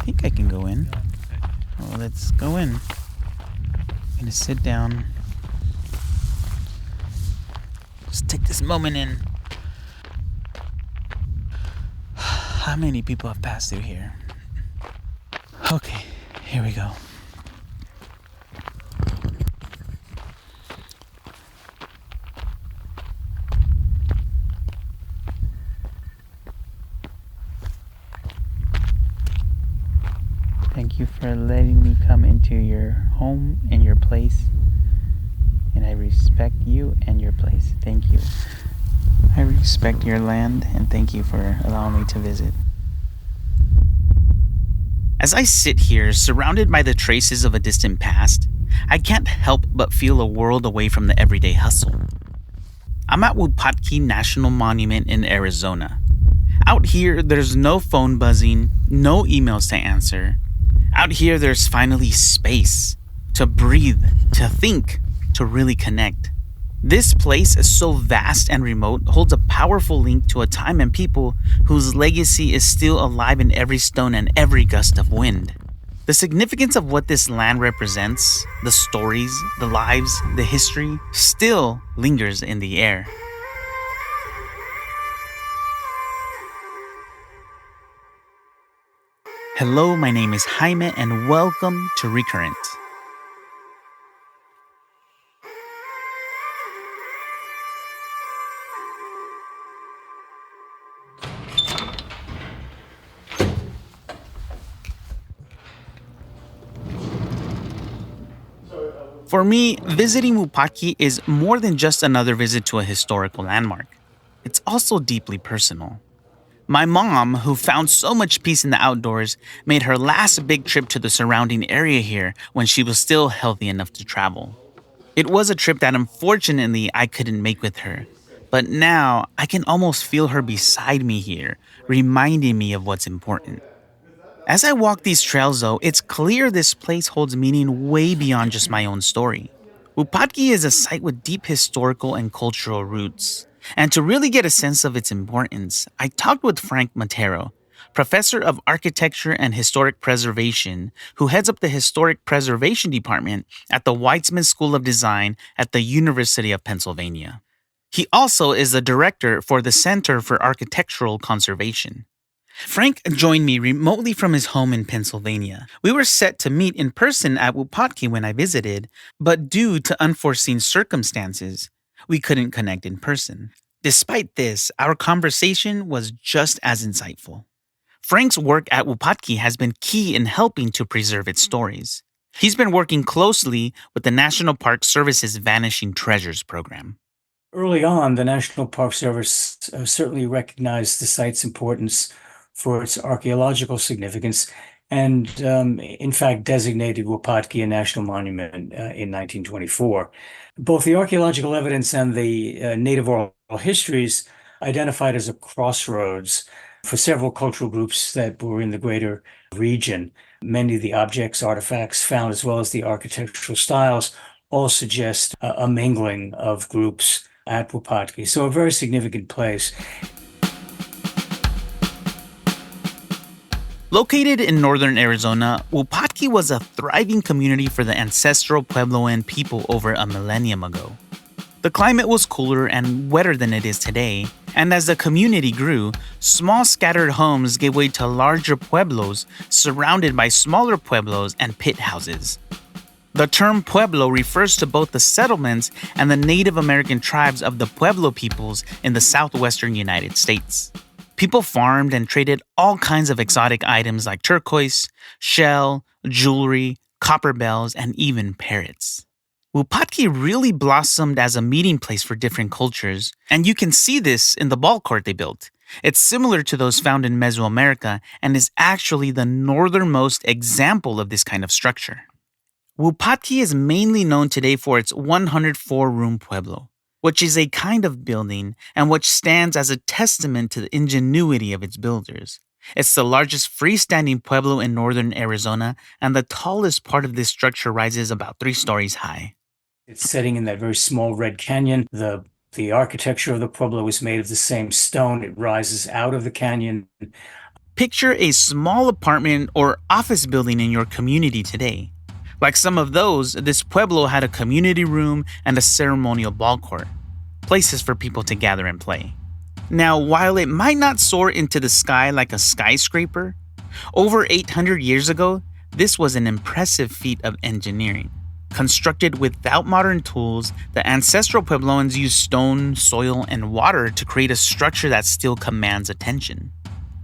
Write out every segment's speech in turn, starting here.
think I can go in. Well, let's go in. I'm gonna sit down. Just take this moment in. How many people have passed through here? Okay, here we go. Thank you for letting me come into your home and your place. And I respect you and your place. Thank you. I respect your land and thank you for allowing me to visit. As I sit here, surrounded by the traces of a distant past, I can't help but feel a world away from the everyday hustle. I'm at Wupatki National Monument in Arizona. Out here, there's no phone buzzing, no emails to answer. Out here, there's finally space to breathe, to think, to really connect. This place is so vast and remote, holds a powerful link to a time and people whose legacy is still alive in every stone and every gust of wind. The significance of what this land represents, the stories, the lives, the history, still lingers in the air. Hello, my name is Jaime, and welcome to ReCurrent. For me, visiting Wupatki is more than just another visit to a historical landmark. It's also deeply personal. My mom, who found so much peace in the outdoors, made her last big trip to the surrounding area here when she was still healthy enough to travel. It was a trip that unfortunately I couldn't make with her, but now I can almost feel her beside me here, reminding me of what's important. As I walk these trails, though, it's clear this place holds meaning way beyond just my own story. Wupatki is a site with deep historical and cultural roots. And to really get a sense of its importance, I talked with Frank Matero, professor of architecture and historic preservation, who heads up the historic preservation department at the Weitzman School of Design at the University of Pennsylvania. He also is the director for the Center for Architectural Conservation. Frank joined me remotely from his home in Pennsylvania. We were set to meet in person at Wupatki when I visited, but due to unforeseen circumstances, we couldn't connect in person. Despite this, our conversation was just as insightful. Frank's work at Wupatki has been key in helping to preserve its stories. He's been working closely with the National Park Service's Vanishing Treasures program. Early on, the National Park Service certainly recognized the site's importance for its archaeological significance and, in fact, designated Wupatki a national monument in 1924. Both the archaeological evidence and the native oral histories identified as a crossroads for several cultural groups that were in the greater region. Many of the objects, artifacts found, as well as the architectural styles, all suggest a mingling of groups at Wupatki. So a very significant place. Located in northern Arizona, Wupatki was a thriving community for the ancestral Puebloan people over a millennium ago. The climate was cooler and wetter than it is today, and as the community grew, small scattered homes gave way to larger pueblos surrounded by smaller pueblos and pit houses. The term Pueblo refers to both the settlements and the Native American tribes of the Pueblo peoples in the southwestern United States. People farmed and traded all kinds of exotic items like turquoise, shell, jewelry, copper bells, and even parrots. Wupatki really blossomed as a meeting place for different cultures, and you can see this in the ball court they built. It's similar to those found in Mesoamerica and is actually the northernmost example of this kind of structure. Wupatki is mainly known today for its 104-room pueblo, which is a kind of building and which stands as a testament to the ingenuity of its builders. It's the largest freestanding pueblo in northern Arizona, and the tallest part of this structure rises about 3 stories high. It's setting in that very small red canyon. The architecture of the pueblo is made of the same stone. It rises out of the canyon. Picture a small apartment or office building in your community today. Like some of those, this pueblo had a community room and a ceremonial ball court, places for people to gather and play. Now, while it might not soar into the sky like a skyscraper, over 800 years ago, this was an impressive feat of engineering. Constructed without modern tools, the ancestral Puebloans used stone, soil, and water to create a structure that still commands attention.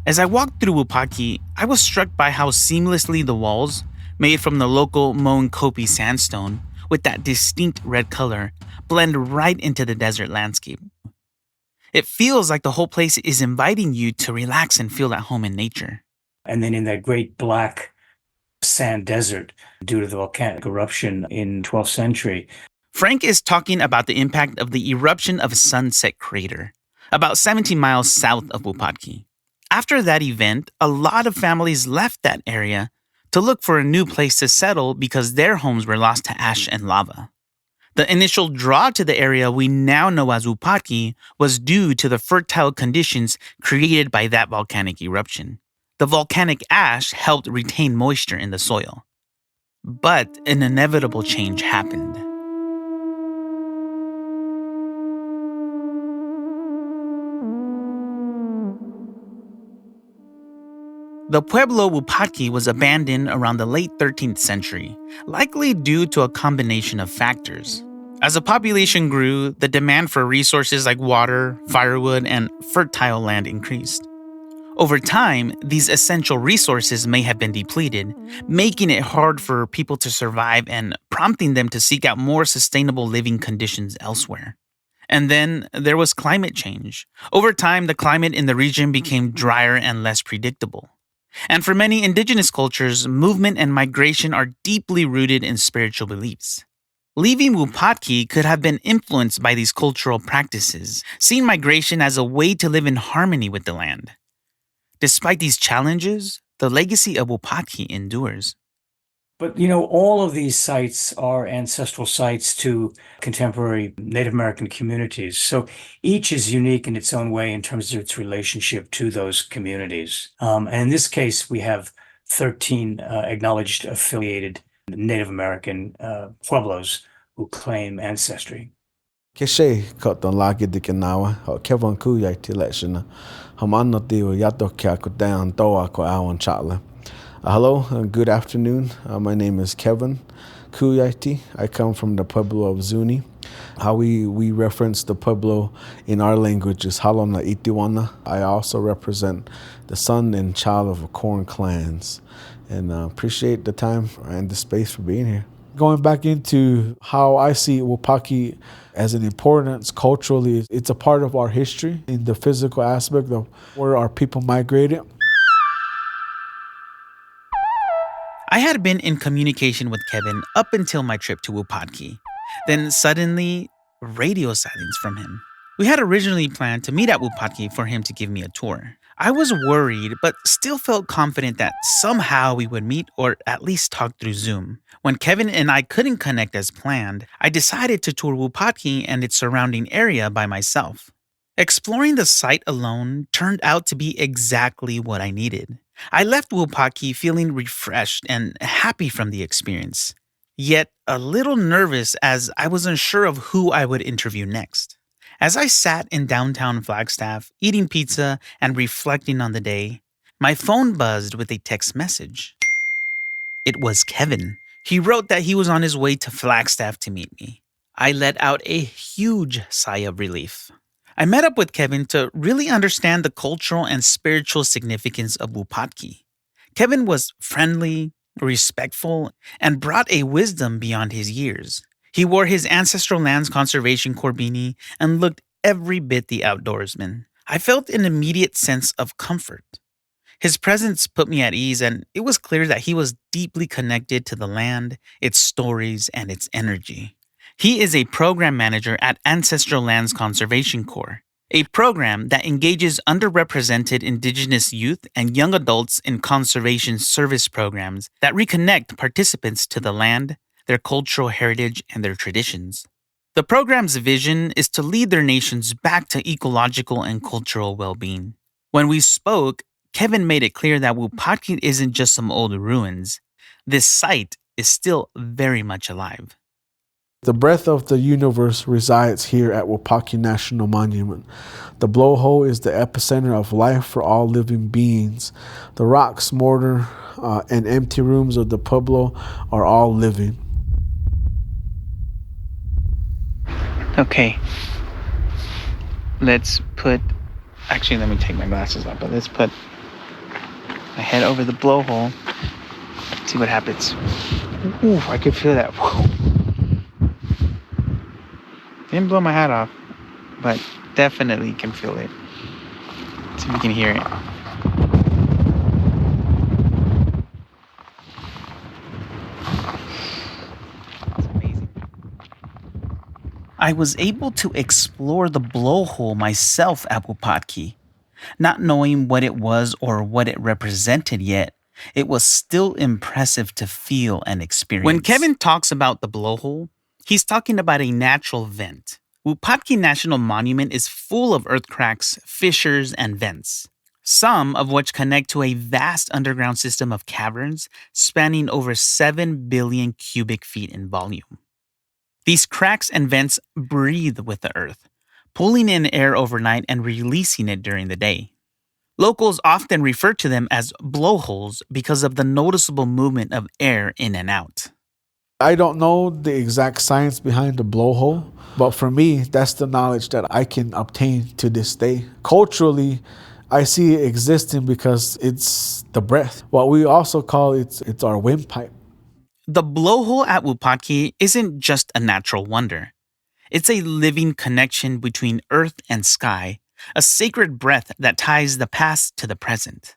As I walked through Wupatki, I was struck by how seamlessly the walls, made from the local Moenkopi sandstone, with that distinct red color, blend right into the desert landscape. It feels like the whole place is inviting you to relax and feel at home in nature. And then in that great black sand desert, due to the volcanic eruption in 12th century. Frank is talking about the impact of the eruption of Sunset Crater, about 17 miles south of Wupatki. After that event, a lot of families left that area to look for a new place to settle because their homes were lost to ash and lava. The initial draw to the area we now know as Wupatki was due to the fertile conditions created by that volcanic eruption. The volcanic ash helped retain moisture in the soil. But an inevitable change happened. The Pueblo Wupatki was abandoned around the late 13th century, likely due to a combination of factors. As the population grew, the demand for resources like water, firewood, and fertile land increased. Over time, these essential resources may have been depleted, making it hard for people to survive and prompting them to seek out more sustainable living conditions elsewhere. And then there was climate change. Over time, the climate in the region became drier and less predictable. And for many indigenous cultures, movement and migration are deeply rooted in spiritual beliefs. Leaving Wupatki could have been influenced by these cultural practices, seeing migration as a way to live in harmony with the land. Despite these challenges, the legacy of Wupatki endures. But, all of these sites are ancestral sites to contemporary Native American communities. So each is unique in its own way in terms of its relationship to those communities. And in this case, we have 13 acknowledged affiliated Native American pueblos who claim ancestry. Keshe koton lagi dikinawa o kevon ku yai tileshina hamano dio yato kya ko down toa ko awan chatla. Hello, good afternoon. My name is Kevin Kuyaiti. I come from the Pueblo of Zuni. How we reference the Pueblo in our language is Halona Itiwana. I also represent the son and child of corn clans, and appreciate the time and the space for being here. Going back into how I see Wupatki as an importance culturally, it's a part of our history in the physical aspect of where our people migrated. I had been in communication with Kevin up until my trip to Wupatki. Then suddenly, radio silence from him. We had originally planned to meet at Wupatki for him to give me a tour. I was worried, but still felt confident that somehow we would meet or at least talk through Zoom. When Kevin and I couldn't connect as planned, I decided to tour Wupatki and its surrounding area by myself. Exploring the site alone turned out to be exactly what I needed. I left Wupatki feeling refreshed and happy from the experience, yet a little nervous as I was unsure of who I would interview next. As I sat in downtown Flagstaff, eating pizza and reflecting on the day, my phone buzzed with a text message. It was Kevin. He wrote that he was on his way to Flagstaff to meet me. I let out a huge sigh of relief. I met up with Kevin to really understand the cultural and spiritual significance of Wupatki. Kevin was friendly, respectful, and brought a wisdom beyond his years. He wore his Ancestral Lands Conservation Corps beanie and looked every bit the outdoorsman. I felt an immediate sense of comfort. His presence put me at ease, and it was clear that he was deeply connected to the land, its stories, and its energy. He is a program manager at Ancestral Lands Conservation Corps, a program that engages underrepresented Indigenous youth and young adults in conservation service programs that reconnect participants to the land, their cultural heritage, and their traditions. The program's vision is to lead their nations back to ecological and cultural well-being. When we spoke, Kevin made it clear that Wupatki isn't just some old ruins. This site is still very much alive. The breath of the universe resides here at Wupatki National Monument. The blowhole is the epicenter of life for all living beings. The rocks, mortar, and empty rooms of the Pueblo are all living. Okay. Let me take my glasses off, but let's put my head over the blowhole. See what happens. Ooh, I can feel that. Didn't blow my hat off, but definitely can feel it. See if we can hear it. It's amazing. I was able to explore the blowhole myself at Wupatki. Not knowing what it was or what it represented yet, it was still impressive to feel and experience. When Kevin talks about the blowhole, he's talking about a natural vent. Wupatki National Monument is full of earth cracks, fissures, and vents, some of which connect to a vast underground system of caverns spanning over 7 billion cubic feet in volume. These cracks and vents breathe with the earth, pulling in air overnight and releasing it during the day. Locals often refer to them as blowholes because of the noticeable movement of air in and out. I don't know the exact science behind the blowhole, but for me, that's the knowledge that I can obtain to this day. Culturally, I see it existing because it's the breath. What we also call it's our windpipe. The blowhole at Wupatki isn't just a natural wonder. It's a living connection between earth and sky, a sacred breath that ties the past to the present.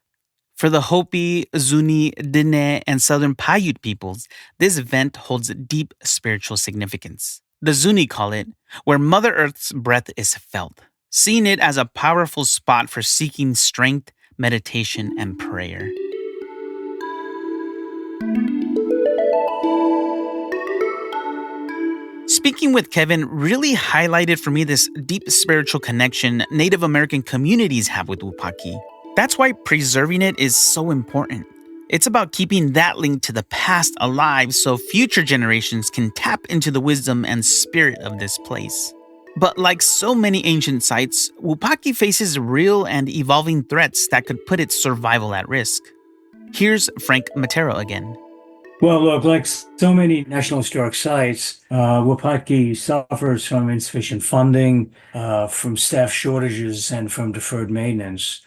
For the Hopi, Zuni, Dene, and Southern Paiute peoples, this vent holds deep spiritual significance. The Zuni call it where Mother Earth's breath is felt, seeing it as a powerful spot for seeking strength, meditation, and prayer. Speaking with Kevin really highlighted for me this deep spiritual connection Native American communities have with Wupatki. That's why preserving it is so important. It's about keeping that link to the past alive so future generations can tap into the wisdom and spirit of this place. But like so many ancient sites, Wupatki faces real and evolving threats that could put its survival at risk. Here's Frank Matero again. Well, look, like so many National Historic Sites, Wupatki suffers from insufficient funding, from staff shortages, and from deferred maintenance.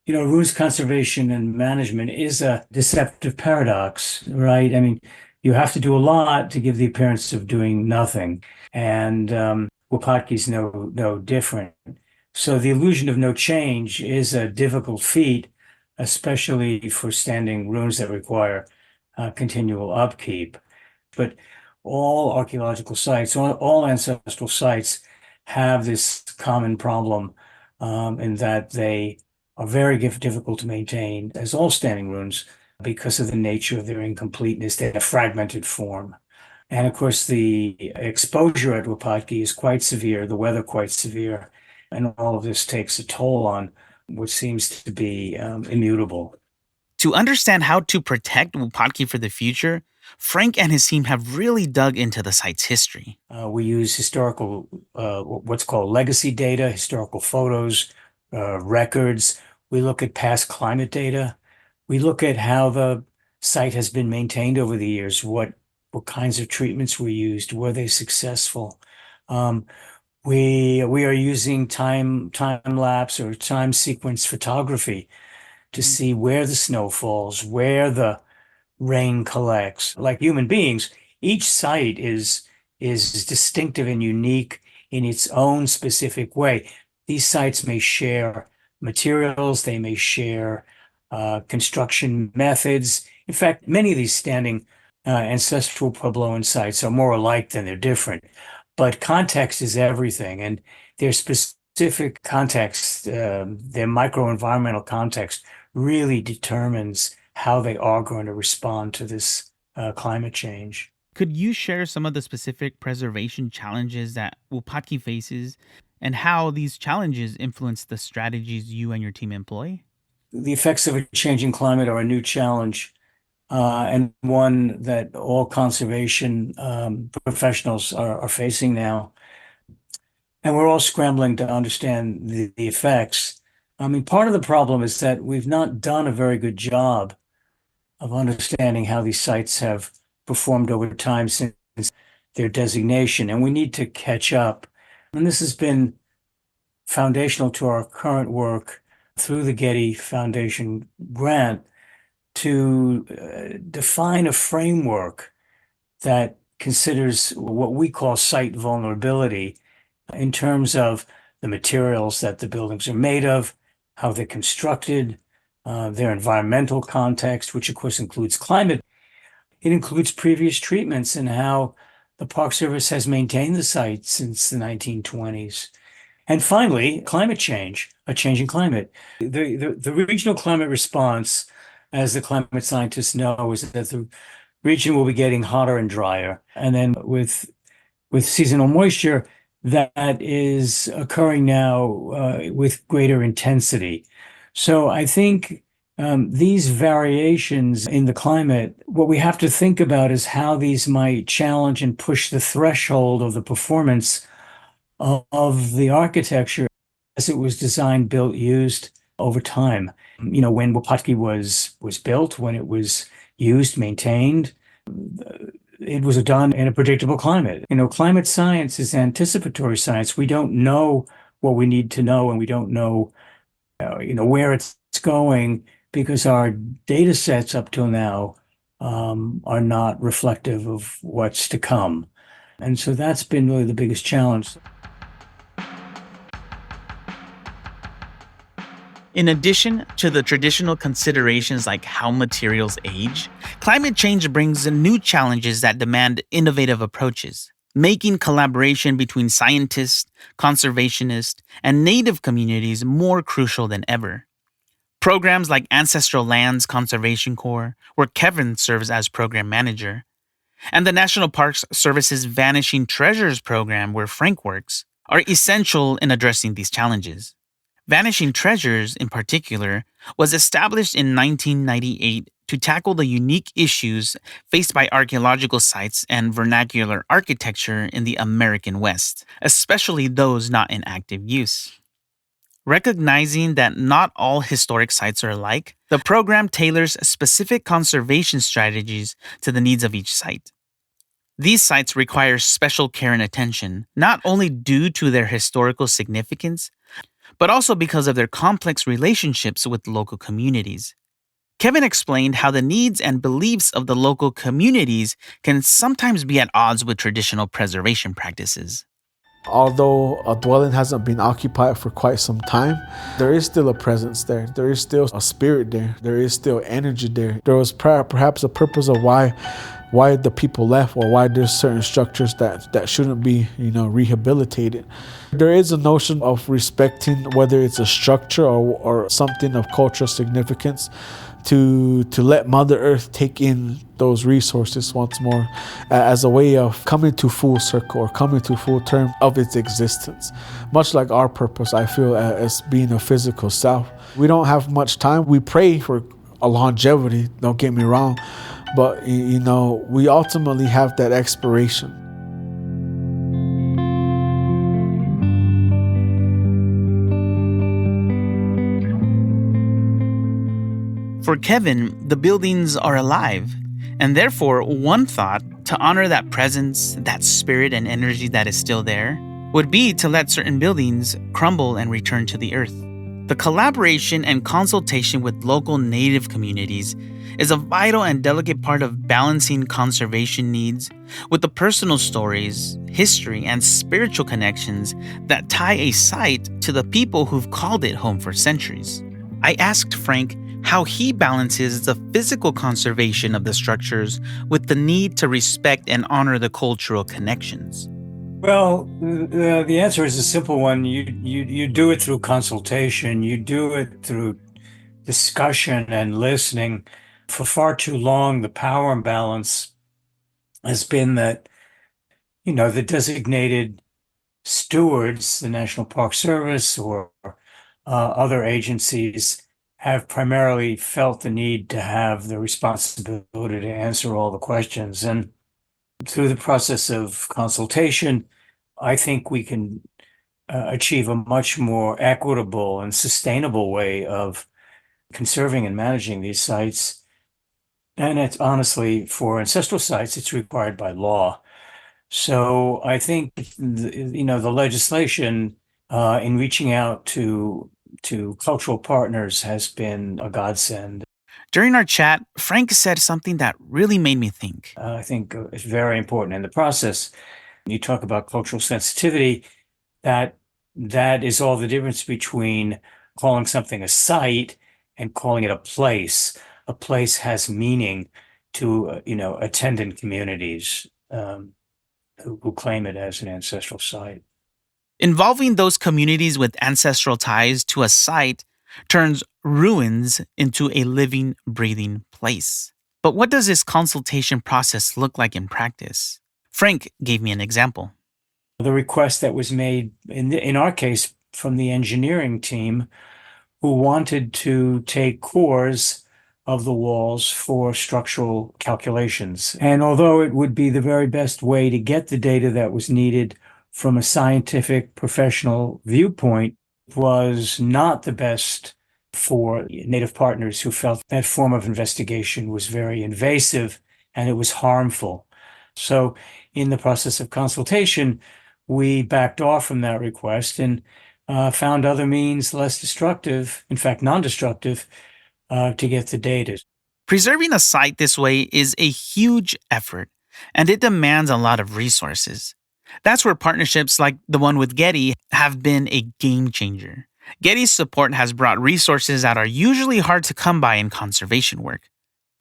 Ruins conservation and management is a deceptive paradox, right? I mean, you have to do a lot to give the appearance of doing nothing. And Wupatki's no different. So the illusion of no change is a difficult feat, especially for standing ruins that require continual upkeep. But all archaeological sites, all ancestral sites have this common problem in that they are very difficult to maintain, as all standing ruins, because of the nature of their incompleteness, their fragmented form. And of course, the exposure at Wupatki is quite severe, the weather quite severe, and all of this takes a toll on what seems to be immutable. To understand how to protect Wupatki for the future, Frank and his team have really dug into the site's history. We use historical, what's called legacy data, historical photos, records. We look at past climate data. We look at how the site has been maintained over the years, what kinds of treatments were used, were they successful? We are using time lapse or time sequence photography to see where the snow falls, where the rain collects. Like human beings, each site is distinctive and unique in its own specific way. These sites may share materials, they may share construction methods. In fact, many of these standing ancestral Puebloan sites are more alike than they're different. But context is everything, and their specific context, their microenvironmental context, really determines how they are going to respond to this climate change. Could you share some of the specific preservation challenges that Wupatki faces and how these challenges influence the strategies you and your team employ? the effects of a changing climate are a new challenge, and one that all conservation professionals are facing now. And we're all scrambling to understand the effects. I mean, part of the problem is that we've not done a very good job of understanding how these sites have performed over time since their designation, and we need to catch up. And this has been foundational to our current work through the Getty Foundation grant to define a framework that considers what we call site vulnerability in terms of the materials that the buildings are made of, how they're constructed, their environmental context, which of course includes climate. It includes previous treatments and how the Park Service has maintained the site since the 1920s. And finally, climate change, a changing climate. The regional climate response, as the climate scientists know, is that the region will be getting hotter and drier. And then with seasonal moisture, that is occurring now with greater intensity. So I think these variations in the climate, what we have to think about is how these might challenge and push the threshold of the performance of the architecture as it was designed, built, used over time. You know, when Wupatki was built, when it was used, maintained, it was done in a predictable climate. You know, climate science is anticipatory science. We don't know what we need to know, and we don't know, where it's going because our data sets up till now are not reflective of what's to come. And so that's been really the biggest challenge. In addition to the traditional considerations like how materials age, climate change brings new challenges that demand innovative approaches, making collaboration between scientists, conservationists, and native communities more crucial than ever. Programs like Ancestral Lands Conservation Corps, where Kevin serves as program manager, and the National Parks Service's Vanishing Treasures program, where Frank works, are essential in addressing these challenges. Vanishing Treasures, in particular, was established in 1998 to tackle the unique issues faced by archaeological sites and vernacular architecture in the American West, especially those not in active use. Recognizing that not all historic sites are alike, the program tailors specific conservation strategies to the needs of each site. These sites require special care and attention, not only due to their historical significance, but also because of their complex relationships with local communities. Kevin explained how the needs and beliefs of the local communities can sometimes be at odds with traditional preservation practices. Although a dwelling hasn't been occupied for quite some time, there is still a presence there. There is still a spirit there. There is still energy there. There was perhaps a purpose of why the people left, or why there's certain structures that shouldn't be, rehabilitated. There is a notion of respecting whether it's a structure or something of cultural significance, to let Mother Earth take in those resources once more as a way of coming to full circle or coming to full term of its existence. Much like our purpose, I feel, as being a physical self. We don't have much time. We pray for a longevity, don't get me wrong, but we ultimately have that expiration. For Kevin, the buildings are alive, and therefore one thought to honor that presence, that spirit and energy that is still there, would be to let certain buildings crumble and return to the earth. The collaboration and consultation with local native communities is a vital and delicate part of balancing conservation needs with the personal stories, history, and spiritual connections that tie a site to the people who've called it home for centuries. I asked Frank how he balances the physical conservation of the structures with the need to respect and honor the cultural connections. Well, the answer is a simple one. You do it through consultation. You do it through discussion and listening. For far too long, the power imbalance has been that, the designated stewards, the National Park Service or other agencies, have primarily felt the need to have the responsibility to answer all the questions. And through the process of consultation, I think we can achieve a much more equitable and sustainable way of conserving and managing these sites. And it's honestly, for ancestral sites, it's required by law. So I think, the legislation in reaching out to cultural partners has been a godsend. During our chat, Frank said something that really made me think. I think it's very important in the process. You talk about cultural sensitivity, that is all the difference between calling something a site and calling it a place. A place has meaning to, attendant communities who claim it as an ancestral site. Involving those communities with ancestral ties to a site turns ruins into a living, breathing place. But what does this consultation process look like in practice? Frank gave me an example. The request that was made in our case from the engineering team, who wanted to take cores of the walls for structural calculations. And although it would be the very best way to get the data that was needed from a scientific professional viewpoint, was not the best for Native partners who felt that form of investigation was very invasive and it was harmful. So in the process of consultation, we backed off from that request and found other means less destructive, in fact, non-destructive, to get the data. Preserving a site this way is a huge effort, and it demands a lot of resources. That's where partnerships like the one with Getty have been a game changer. Getty's support has brought resources that are usually hard to come by in conservation work.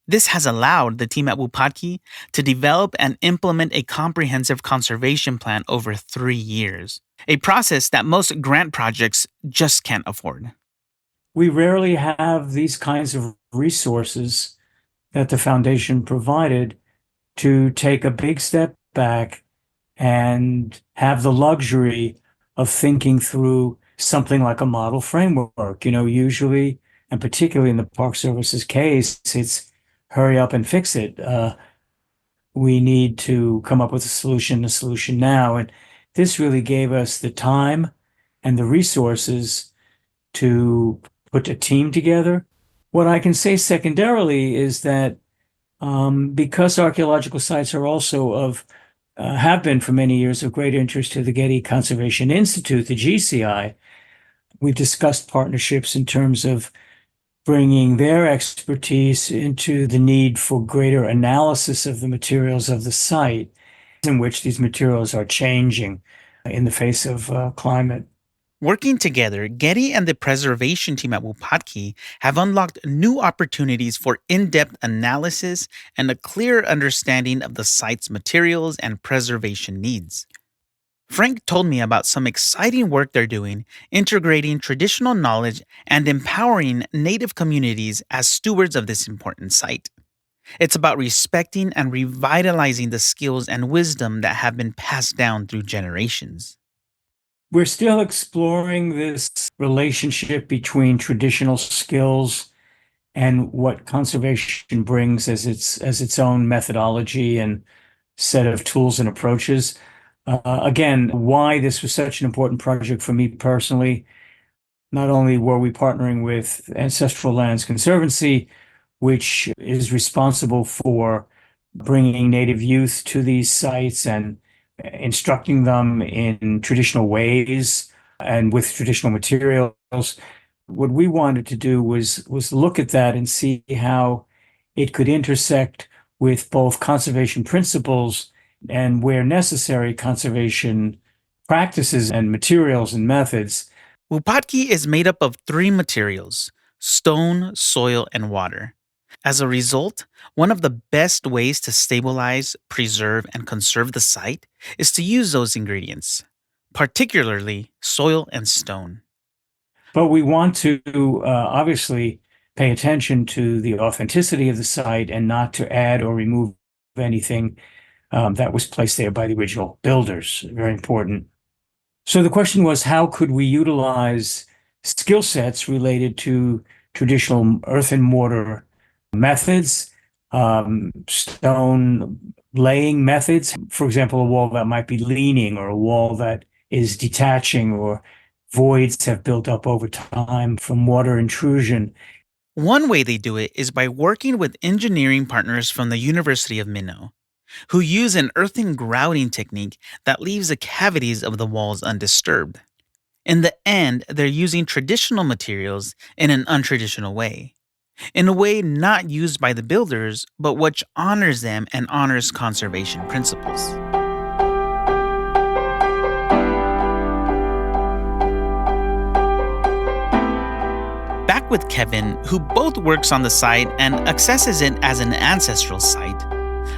This has allowed the team at Wupatki to develop and implement a comprehensive conservation plan over 3 years, a process that most grant projects just can't afford. We rarely have these kinds of resources that the foundation provided to take a big step back and have the luxury of thinking through something like a model framework. Usually, and particularly in the Park Service's case, it's hurry up and fix it. We need to come up with a solution now. And this really gave us the time and the resources to put a team together. What I can say secondarily is that because archaeological sites are also have been for many years of great interest to the Getty Conservation Institute, the GCI, we've discussed partnerships in terms of bringing their expertise into the need for greater analysis of the materials of the site, in which these materials are changing in the face of climate. Working together, Getty and the preservation team at Wupatki have unlocked new opportunities for in-depth analysis and a clear understanding of the site's materials and preservation needs. Frank told me about some exciting work they're doing, integrating traditional knowledge and empowering Native communities as stewards of this important site. It's about respecting and revitalizing the skills and wisdom that have been passed down through generations. We're still exploring this relationship between traditional skills and what conservation brings as its own methodology and set of tools and approaches. Again, why this was such an important project for me personally. Not only were we partnering with Ancestral Lands Conservancy, which is responsible for bringing Native youth to these sites and instructing them in traditional ways and with traditional materials. What we wanted to do was look at that and see how it could intersect with both conservation principles and, where necessary, conservation practices and materials and methods. Wupatki is made up of 3 materials: stone, soil, and water. As a result, one of the best ways to stabilize, preserve, and conserve the site is to use those ingredients, particularly soil and stone. But we want to obviously pay attention to the authenticity of the site and not to add or remove anything that was placed there by the original builders. Very important. So the question was, how could we utilize skill sets related to traditional earth and mortar methods, stone laying methods. For example, a wall that might be leaning or a wall that is detaching, or voids have built up over time from water intrusion. One way they do it is by working with engineering partners from the University of Minnow, who use an earthen grouting technique that leaves the cavities of the walls undisturbed. In the end, they're using traditional materials in an untraditional way, in a way not used by the builders, but which honors them and honors conservation principles. Back with Kevin, who both works on the site and accesses it as an ancestral site,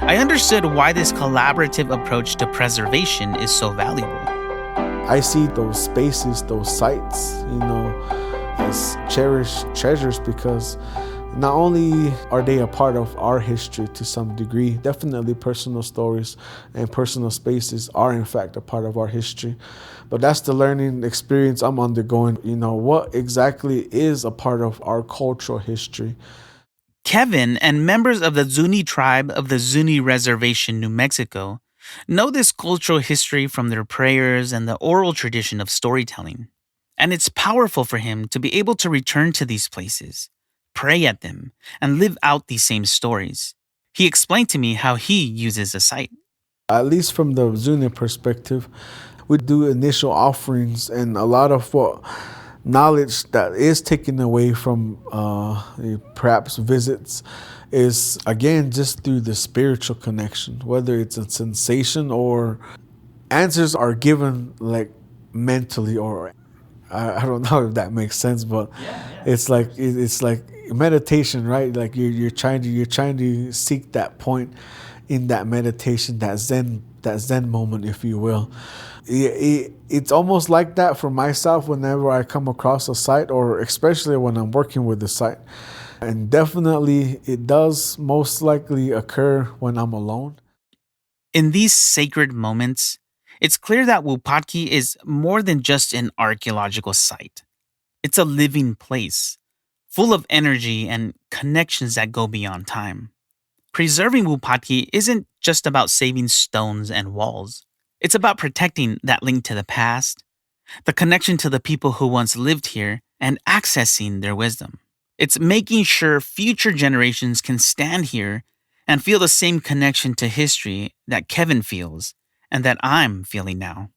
I understood why this collaborative approach to preservation is so valuable. I see those spaces, those sites, as cherished treasures, because not only are they a part of our history to some degree, definitely personal stories and personal spaces are in fact a part of our history. But that's the learning experience I'm undergoing. What exactly is a part of our cultural history? Kevin and members of the Zuni tribe of the Zuni Reservation, New Mexico, know this cultural history from their prayers and the oral tradition of storytelling. And it's powerful for him to be able to return to these places, pray at them, and live out these same stories. He explained to me how he uses the site. At least from the Zuni perspective, we do initial offerings, and a lot of what knowledge that is taken away from perhaps visits is, again, just through the spiritual connection, whether it's a sensation or answers are given like mentally, or I don't know if that makes sense, but it's like meditation, right? Like you're trying to seek that point in that meditation, that zen moment, if you will. It's almost like that for myself whenever I come across a site, or especially when I'm working with the site. And definitely it does most likely occur when I'm alone. In these sacred moments, it's clear that Wupatki is more than just an archaeological site. It's a living place, full of energy and connections that go beyond time. Preserving Wupatki isn't just about saving stones and walls. It's about protecting that link to the past, the connection to the people who once lived here, and accessing their wisdom. It's making sure future generations can stand here and feel the same connection to history that Kevin feels and that I'm feeling now.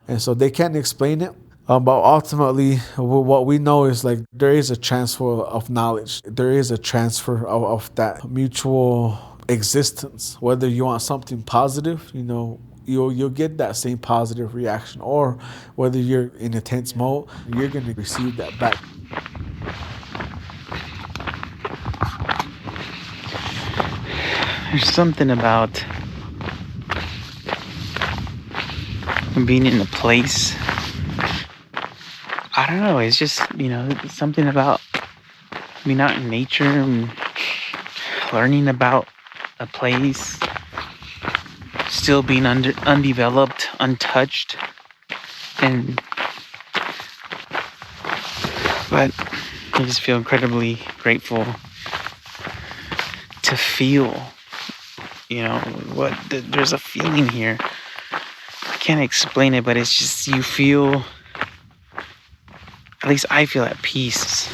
And so they can't explain it, but ultimately what we know is like there is a transfer of knowledge. There is a transfer of that mutual existence. Whether you want something positive, you'll get that same positive reaction, or whether you're in a tense mode, you're going to receive that back. There's something about being in a place. I don't know, it's just, something about being out in nature and learning about a place, still being undeveloped, untouched, but I just feel incredibly grateful to feel, there's a feeling here. I can't explain it, but it's just, you feel, at least I feel at peace.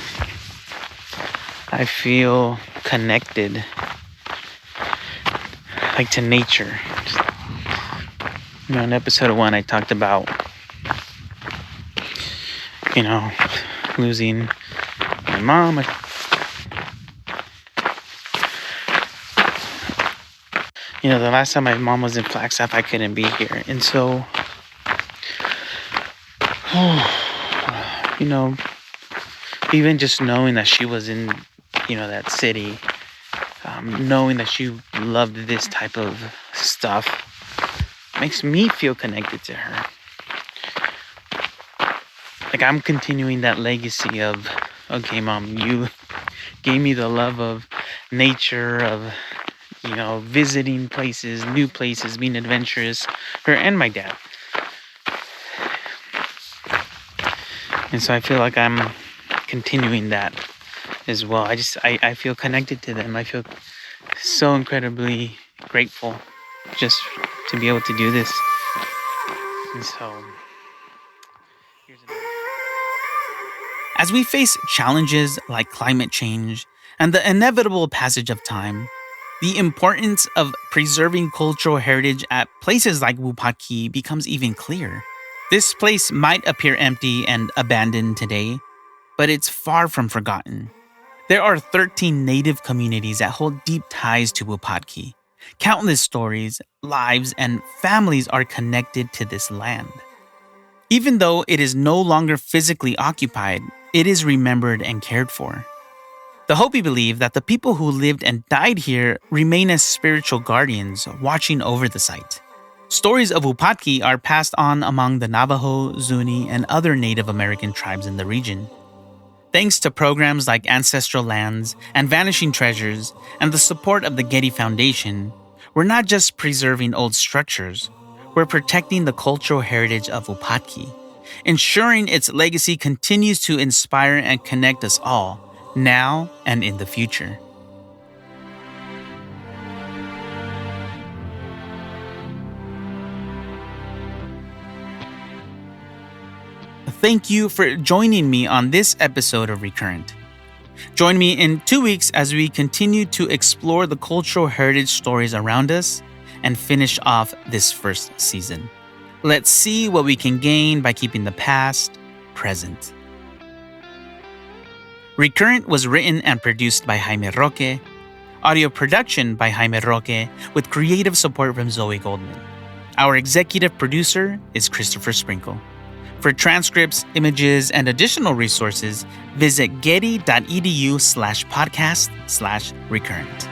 I feel connected, like to nature. In episode 1, I talked about, losing my mom. The last time my mom was in Flagstaff, I couldn't be here. And so, even just knowing that she was in, that city, knowing that she loved this type of stuff, makes me feel connected to her. Like I'm continuing that legacy of, okay, Mom, you gave me the love of nature, of, visiting places, new places, being adventurous, her and my dad. And so I feel like I'm continuing that as well. I feel connected to them. I feel so incredibly grateful just to be able to do this. And so, as we face challenges like climate change and the inevitable passage of time, the importance of preserving cultural heritage at places like Wupatki becomes even clearer. This place might appear empty and abandoned today, but it's far from forgotten. There are 13 native communities that hold deep ties to Wupatki. Countless stories, lives, and families are connected to this land. Even though it is no longer physically occupied, it is remembered and cared for. The Hopi believe that the people who lived and died here remain as spiritual guardians watching over the site. Stories of Wupatki are passed on among the Navajo, Zuni, and other Native American tribes in the region. Thanks to programs like Ancestral Lands and Vanishing Treasures and the support of the Getty Foundation, we're not just preserving old structures, we're protecting the cultural heritage of Wupatki, ensuring its legacy continues to inspire and connect us all, now and in the future. Thank you for joining me on this episode of ReCurrent. Join me in 2 weeks as we continue to explore the cultural heritage stories around us and finish off this first season. Let's see what we can gain by keeping the past present. ReCurrent was written and produced by Jaime Roque, audio production by Jaime Roque with creative support from Zoe Goldman. Our executive producer is Christopher Sprinkle. For transcripts, images, and additional resources, visit getty.edu/podcast/recurrent.